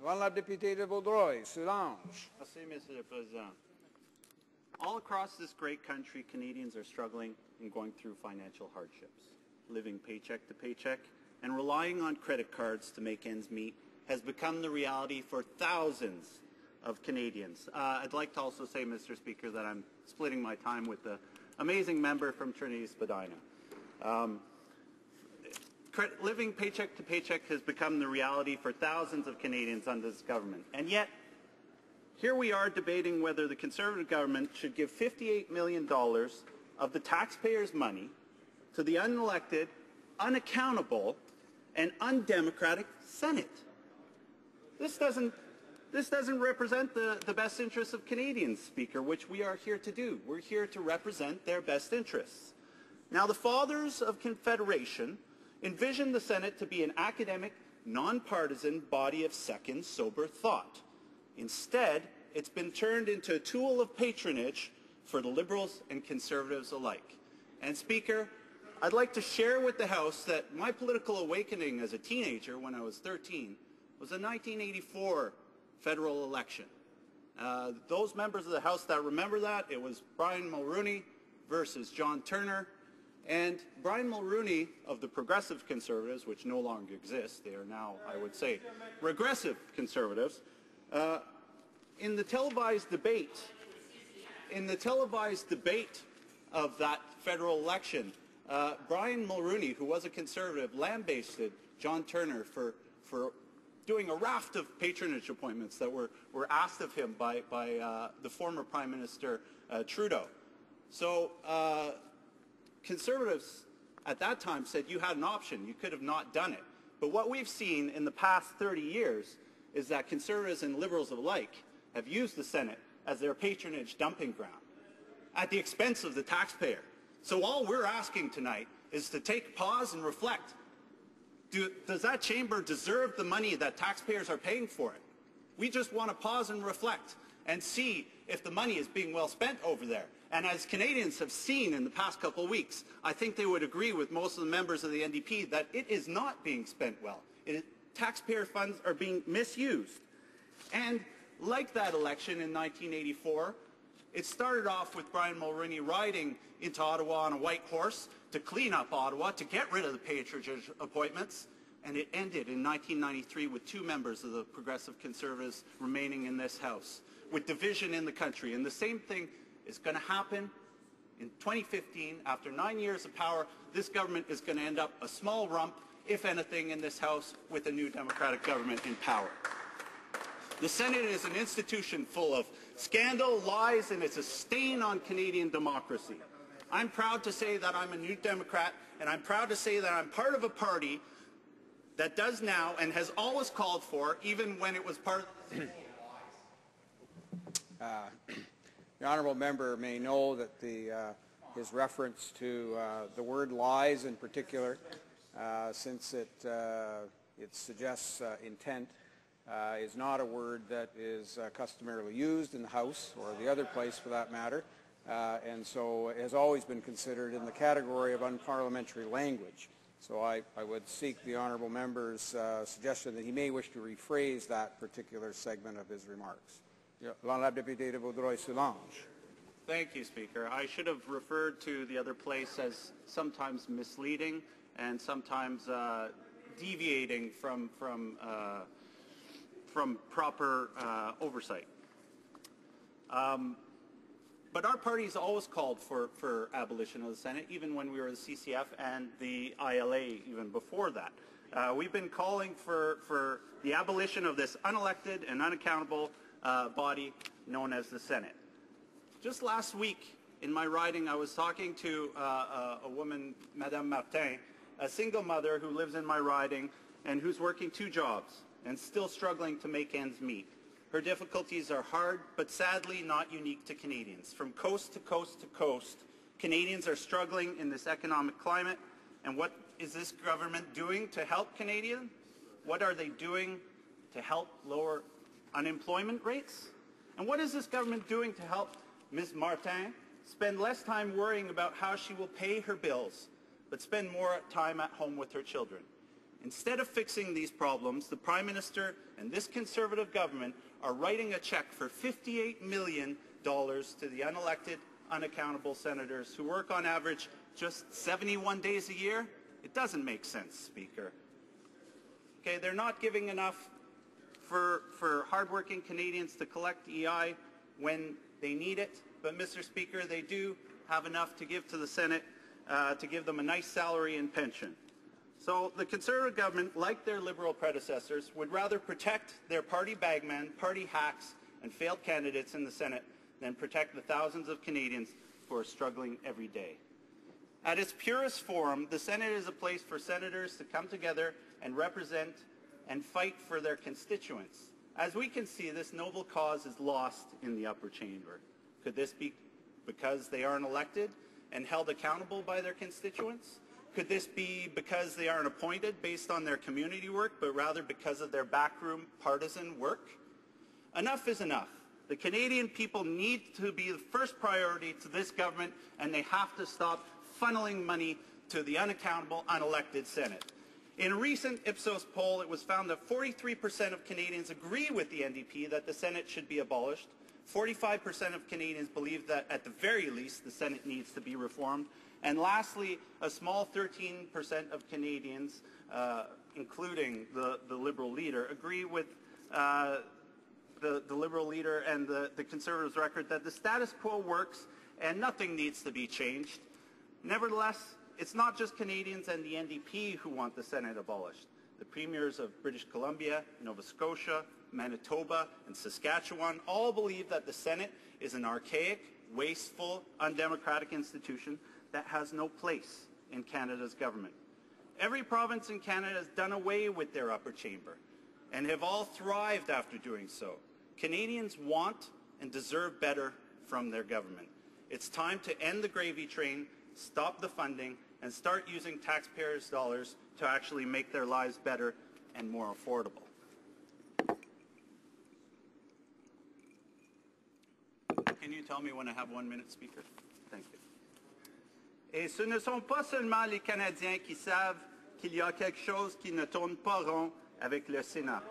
L'honorable député de Vaudreuil-Soulanges. Merci, Mr. le Président. All across this great country, Canadians are struggling and going through financial hardships. Living paycheck to paycheck and relying on credit cards to make ends meet has become the reality for thousands of Canadians. I'd like to also say, Mr. Speaker, that I'm splitting my time with the amazing member from Trinity Spadina. Living paycheck to paycheck has become the reality for thousands of Canadians under this government. And yet, here we are debating whether the Conservative government should give $58 million of the taxpayers' money to the unelected, unaccountable, and undemocratic Senate. This doesn't represent the best interests of Canadians, Speaker, which we are here to do. We're here to represent their best interests. Now, the fathers of Confederation envisioned the Senate to be an academic, nonpartisan body of second, sober thought. Instead, it's been turned into a tool of patronage for the Liberals and Conservatives alike. And, Speaker, I'd like to share with the House that my political awakening as a teenager when I was 13 was the 1984 federal election. Those members of the House that remember that, it was Brian Mulroney versus John Turner. And Brian Mulroney of the Progressive Conservatives, which no longer exist, they are now, I would say, regressive Conservatives, in the televised debate of that federal election, Brian Mulroney, who was a Conservative, lambasted John Turner for doing a raft of patronage appointments that were asked of him by the former Prime Minister Trudeau. So Conservatives at that time said you had an option. You could have not done it. But what we've seen in the past 30 years is that Conservatives and Liberals alike have used the Senate as their patronage dumping ground at the expense of the taxpayer. So all we're asking tonight is to take a pause and reflect. Does that chamber deserve the money that taxpayers are paying for it? We just want to pause and reflect and see if the money is being well spent over there. And as Canadians have seen in the past couple of weeks, I think they would agree with most of the members of the NDP that it is not being spent well. Taxpayer funds are being misused. And like that election in 1984, it started off with Brian Mulroney riding into Ottawa on a white horse to clean up Ottawa, to get rid of the patronage appointments, and it ended in 1993 with 2 members of the Progressive Conservatives remaining in this House, with division in the country. And the same thing is going to happen in 2015. After 9 years of power, this government is going to end up a small rump, if anything, in this House with a new Democratic government in power. The Senate is an institution full of scandal, lies, and it's a stain on Canadian democracy. I'm proud to say that I'm a New Democrat, and I'm proud to say that I'm part of a party that does now and has always called for, even when it was part of The honourable member may know that his reference to the word lies in particular, since it suggests intent, is not a word that is customarily used in the House or the other place for that matter, and so it has always been considered in the category of unparliamentary language. So I would seek the honourable member's suggestion that he may wish to rephrase that particular segment of his remarks. L'honorable député de Vaudreuil-Soulanges. Thank you, Speaker. I should have referred to the other place as sometimes misleading and sometimes deviating from proper oversight. But our party's always called for abolition of the Senate, even when we were the CCF and the ILA even before that. We've been calling for the abolition of this unelected and unaccountable body known as the Senate. Just last week in my riding, I was talking to a woman, Madame Martin, a single mother who lives in my riding and who's working 2 jobs and still struggling to make ends meet. Her difficulties are hard, but sadly not unique to Canadians. From coast to coast to coast, Canadians are struggling in this economic climate. And what is this government doing to help Canadians? What are they doing to help lower unemployment rates? And what is this government doing to help Ms. Martin spend less time worrying about how she will pay her bills, but spend more time at home with her children? Instead of fixing these problems, the Prime Minister and this Conservative government are writing a check for $58 million to the unelected, unaccountable senators who work on average just 71 days a year. It doesn't make sense, Speaker. Okay, they're not giving enough for hardworking Canadians to collect EI when they need it, but Mr. Speaker, they do have enough to give to the Senate to give them a nice salary and pension. So the Conservative government, like their Liberal predecessors, would rather protect their party bagmen, party hacks, and failed candidates in the Senate than protect the thousands of Canadians who are struggling every day. At its purest form, the Senate is a place for senators to come together and represent and fight for their constituents. As we can see, this noble cause is lost in the upper chamber. Could this be because they aren't elected and held accountable by their constituents? Could this be because they aren't appointed based on their community work, but rather because of their backroom partisan work? Enough is enough. The Canadian people need to be the first priority to this government, and they have to stop funneling money to the unaccountable, unelected Senate. In a recent Ipsos poll, it was found that 43% of Canadians agree with the NDP that the Senate should be abolished. 45% of Canadians believe that, at the very least, the Senate needs to be reformed. And lastly, a small 13% of Canadians, including the Liberal leader, agree with the Liberal leader and the Conservatives' record that the status quo works and nothing needs to be changed. Nevertheless, it's not just Canadians and the NDP who want the Senate abolished. The premiers of British Columbia, Nova Scotia, Manitoba, and Saskatchewan all believe that the Senate is an archaic, wasteful, undemocratic institution that has no place in Canada's government. Every province in Canada has done away with their upper chamber and have all thrived after doing so. Canadians want and deserve better from their government. It's time to end the gravy train, stop the funding, and start using taxpayers' dollars to actually make their lives better and more affordable. Can you tell me when I have 1 minute, Speaker? Thank you. Et ce ne sont pas seulement les Canadiens qui savent qu'il y a quelque chose qui ne tourne pas rond avec le Sénat.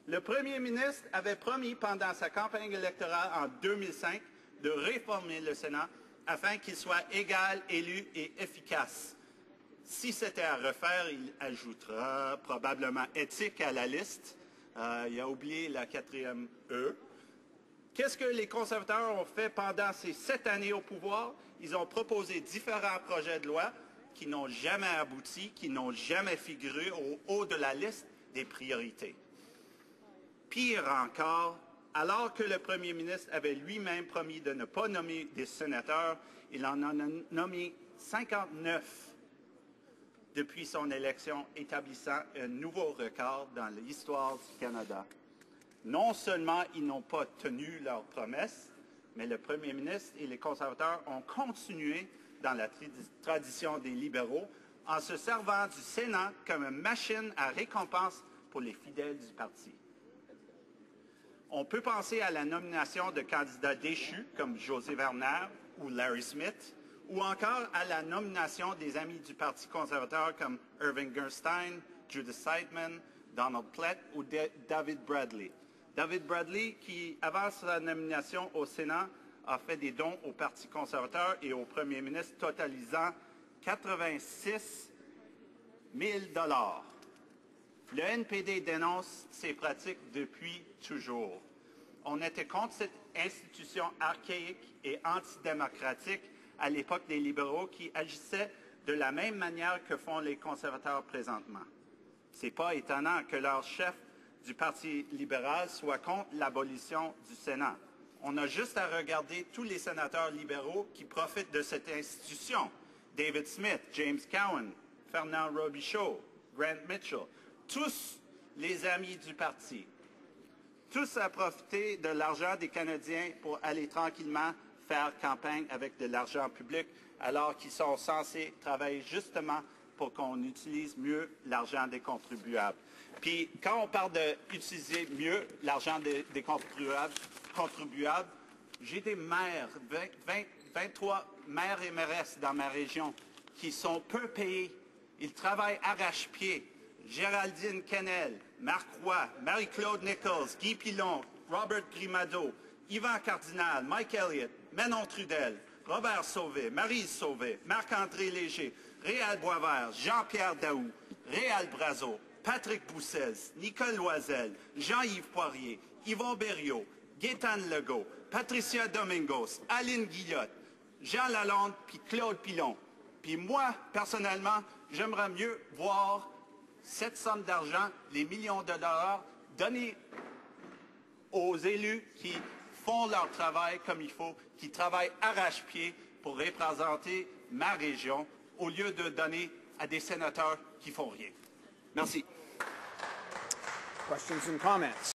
Le Premier ministre avait promis pendant sa campagne électorale en 2005 de réformer le Sénat afin qu'il soit égal, élu et efficace. Si c'était à refaire, il ajoutera probablement éthique à la liste. Il a oublié la 4e E. Qu'est-ce que les conservateurs ont fait pendant ces 7 années au pouvoir? Ils ont proposé différents projets de loi qui n'ont jamais abouti, qui n'ont jamais figuré au haut de la liste des priorités. Pire encore, alors que le Premier ministre avait lui-même promis de ne pas nommer des sénateurs, il en a nommé 59 depuis son élection, établissant un nouveau record dans l'histoire du Canada. Non seulement ils n'ont pas tenu leurs promesses, mais le Premier ministre et les conservateurs ont continué dans la tradition des libéraux en se servant du Sénat comme une machine à récompense pour les fidèles du parti. On peut penser à la nomination de candidats déchus comme José Werner ou Larry Smith, ou encore à la nomination des amis du Parti conservateur comme Irving Gerstein, Judith Seidman, Donald Plett ou David Bradley. David Bradley, qui, avant sa nomination au Sénat, a fait des dons au Parti conservateur et au Premier ministre totalisant 86 000 $. Le NPD dénonce ces pratiques depuis toujours. On était contre cette institution archaïque et antidémocratique à l'époque des libéraux qui agissaient de la même manière que font les conservateurs présentement. Ce n'est pas étonnant que leur chef du Parti libéral soit contre l'abolition du Sénat. On a juste à regarder tous les sénateurs libéraux qui profitent de cette institution. David Smith, James Cowan, Fernand Robichaud, Grant Mitchell, tous les amis du parti. Tous à profiter de l'argent des Canadiens pour aller tranquillement faire campagne avec de l'argent public, alors qu'ils sont censés travailler justement pour qu'on utilise mieux l'argent des contribuables. Puis, quand on parle d'utiliser mieux l'argent des contribuables, j'ai des maires, 23 maires et mairesses dans ma région, qui sont peu payés. Ils travaillent arrache-pied Géraldine Kennel, Marc Roy, Marie-Claude Nichols, Guy Pilon, Robert Grimado, Yvan Cardinal, Mike Elliott, Manon Trudel, Robert Sauvé, Maryse Sauvé, Marc-André Léger, Réal Boisvert, Jean-Pierre Daou, Réal Brazo, Patrick Boussez, Nicole Loisel, Jean-Yves Poirier, Yvon Berriot, Gaétane Legault, Patricia Domingos, Aline Guillotte, Jean Lalonde, puis Claude Pilon. Puis moi, personnellement, j'aimerais mieux voir cette somme d'argent, les millions de dollars, donnés aux élus qui font leur travail comme il faut, qui travaillent arrache-pied pour représenter ma région, au lieu de donner à des sénateurs qui font rien. Merci. Questions and comments?